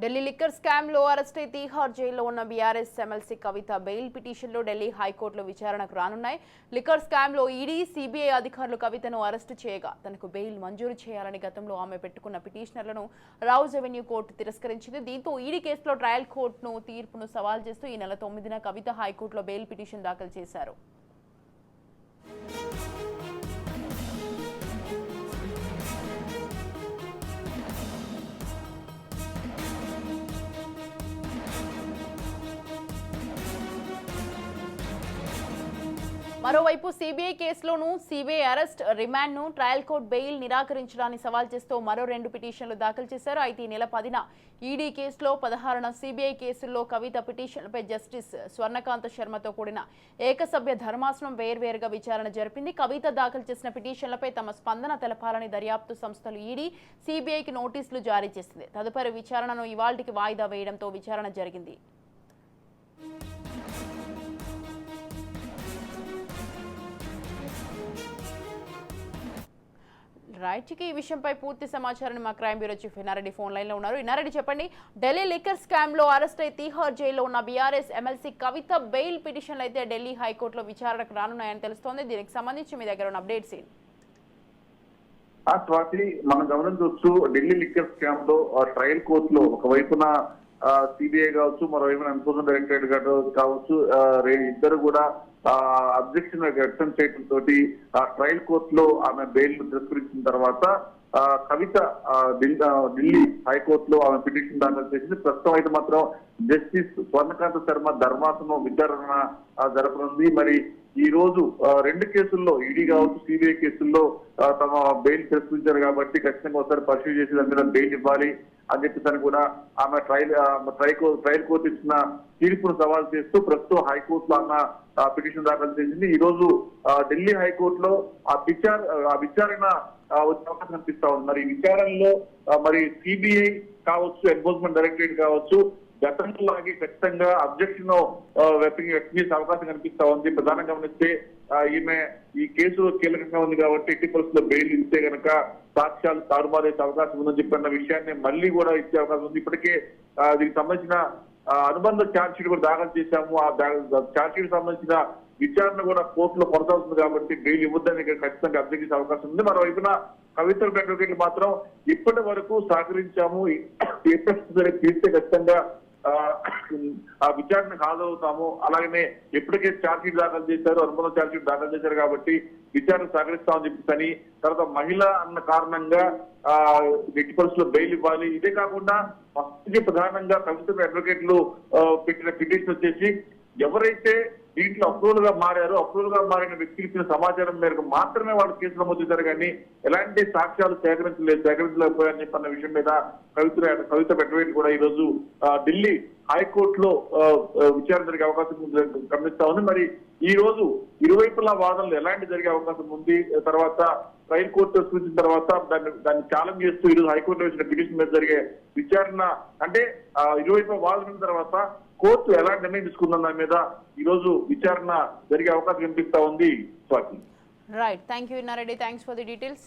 Delhi liquor scam లో arrest అయి తీహార్ జైల్లో ఉన్న బీఆర్ఎస్ ఎమ్మెల్సీ కవిత బెయిల్ పిటిషన్లో ఢిల్లీ హైకోర్టులో విచారణకు రానున్నాయి. లిక్కర్ స్కామ్ లో ఈడీ, సిబిఐ అధికారులు కవితను అరెస్టు చేయగా తనకు బెయిల్ మంజూరు చేయాలని గతంలో ఆమె పెట్టుకున్న పిటిషనర్లను రౌజ్ అవెన్యూ కోర్టు తిరస్కరించింది. దీంతో ఈడీ కేసులో ట్రయల్ కోర్టును తీర్పును సవాల్ చేస్తూ ఈ నెల 9న కవిత హైకోర్టులో బెయిల్ పిటిషన్ దాఖలు చేశారు. మరోవైపు సిబిఐ కేసులోనూ సిబిఐ అరెస్ట్, రిమాండ్ను ట్రయల్ కోర్టు బెయిల్ నిరాకరించడాన్ని సవాల్ చేస్తూ మరో 2 పిటిషన్లు దాఖలు చేశారు. అయితే ఈ నెల 10న ఈడీ కేసులో, 16న సిబిఐ కేసుల్లో కవిత పిటిషన్లపై జస్టిస్ స్వర్ణకాంత శర్మతో కూడిన ఏకసభ్య ధర్మాసనం వేర్వేరుగా విచారణ జరిపింది. కవిత దాఖలు చేసిన పిటిషన్లపై తమ స్పందన తెలపాలని దర్యాప్తు సంస్థలు ఈడీ, సిబిఐకి నోటీసులు జారీ చేసింది. తదుపరి విచారణను ఇవాళ్టికి వాయిదా వేయడంతో విచారణ జరిగింది. రైట్, ఈ విషయంపై పూర్తి సమాచారాన్ని మా crime bureau chief Inna Reddy phone line లో ఉన్నారు. ఇన్నారెడ్డి, చెప్పండి. ఢిల్లీ లిక్కర్ స్కామ్ లో అరెస్ట్ అయి తీహార్ జైల్లో ఉన్న బీఆర్ఎస్ ఎమ్మెల్సీ కవిత బెయిల్ పిటిషన్లు అయితే ఢిల్లీ హైకోర్టులో విచారణకు రానున్నాయని తెలుస్తోంది. దీనికి సంబంధించి మీ దగ్గర ఉన్న అప్డేట్స్ ఏంటి? స్వాతి, మనం గమనించవచ్చు, ఢిల్లీ లిక్కర్ స్కామ్ లో ట్రయల్ కోర్టులో ఒకవైపున సిబిఐ కావచ్చు, మరోవైపున ఎన్ఫోర్స్మెంట్ డైరెక్టరేట్ కావచ్చు, ఇద్దరు కూడా అబ్జెక్షన్ వ్యక్తం చేయడం తోటి ట్రయల్ కోర్టులో ఆమె బెయిల్ తిరస్కరించిన తర్వాత కవిత ఢిల్లీ హైకోర్టులో ఆమె పిటిషన్ దాఖలు చేసింది. ప్రస్తుతం అయితే మాత్రం జస్టిస్ స్వర్ణకాంత శర్మ ధర్మాసనం విచారణ జరపనుంది. మరి ఈ రోజు 2 కేసుల్లో, ఈడీ కావచ్చు, సిబిఐ కేసుల్లో తమ బెయిల్ తిరస్కరించారు కాబట్టి ఖచ్చితంగా ఒకసారి పర్సూ చేసి దాని మీద బెయిల్ ఇవ్వాలి అని చెప్పేసి కూడా ఆమె ట్రయల్ కోర్టు ఇచ్చిన తీర్పును సవాల్ చేస్తూ ప్రస్తుతం హైకోర్టులో ఆమె పిటిషన్ దాఖలు చేసింది. ఈ రోజు ఢిల్లీ హైకోర్టులో ఆ విచారణ వచ్చే అవకాశం కనిపిస్తా ఉంది. మరి ఈ విచారణలో మరి సిబిఐ కావచ్చు, ఎన్ఫోర్స్మెంట్ డైరెక్టరేట్ కావచ్చు, గతంలో లాగే ఖచ్చితంగా అబ్జెక్షన్ వ్యక్తం చేసే అవకాశం కనిపిస్తా ఉంది. ప్రధానంగా గమనిస్తే ఈమె ఈ కేసు కీలకంగా ఉంది కాబట్టి ఎట్టి పరిస్థితుల్లో బెయిల్ ఇస్తే కనుక సాక్ష్యాలు తారుమారేసే అవకాశం ఉందని చెప్పిన విషయాన్ని మళ్ళీ కూడా ఇచ్చే అవకాశం ఉంది. ఇప్పటికే దీనికి సంబంధించిన అనుబంధ ఛార్జ్ షీట్ కూడా దాఖలు చేశాము. ఆ ఛార్జ్ షీట్ సంబంధించిన విచారణ కూడా కోర్టులో కొనసాగుతుంది కాబట్టి బెయిల్ ఇవ్వద్దని ఖచ్చితంగా అబ్జెక్ట్ చేసే అవకాశం ఉంది. మరోవైపున కవిత అడ్వకేట్లు మాత్రం ఇప్పటి వరకు సహకరించాము, తీర్స్తే ఖచ్చితంగా ఆ విచారణకు హాజరవుతాము, అలాగనే ఎప్పటికే ఛార్జ్ షీట్ దాఖలు చేశారు, అనుబంధ ఛార్జ్ షీట్ దాఖలు చేశారు కాబట్టి విచారణకు సహకరిస్తామని చెప్పేసి, తర్వాత మహిళ అన్న కారణంగా ఎట్టి పరిస్థితుల్లో బెయిల్ ఇవ్వాలి. ఇదే కాకుండా ఫస్ట్ ప్రధానంగా కవిత అడ్వకేట్లు పెట్టిన పిటిషన్ వచ్చేసి ఎవరైతే దీంట్లో అప్రూవల్ గా మారిన వ్యక్తులు ఇచ్చిన సమాచారం మేరకు మాత్రమే వాళ్ళు కేసు నమోదు చేశారు, కానీ ఎలాంటి సాక్ష్యాలు సేకరించలేకపోయారని చెప్పన్న విషయం మీద కవిత అడ్వకేట్ కూడా ఈ రోజు ఢిల్లీ హైకోర్టులో విచారణ జరిగే అవకాశం గమనిస్తా ఉంది. మరి ఈ రోజు ఇరువైపుల వాదనలు ఎలాంటి జరిగే అవకాశం ఉంది, తర్వాత ట్రయల్ కోర్టు సూచించిన తర్వాత దాన్ని ఛాలెంజ్ చేస్తూ ఈ రోజు హైకోర్టులో వచ్చిన పిటిషన్ మీద జరిగే విచారణ, అంటే ఇరువైపుల వాదన తర్వాత కోర్టు ఎలాంటి నిర్ణయం తీసుకుందాం దాని మీద ఈ రోజు విచారణ జరిగే అవకాశం కనిపిస్తా ఉంది. Swathi, right, thank you Inna Reddy, thanks for the details.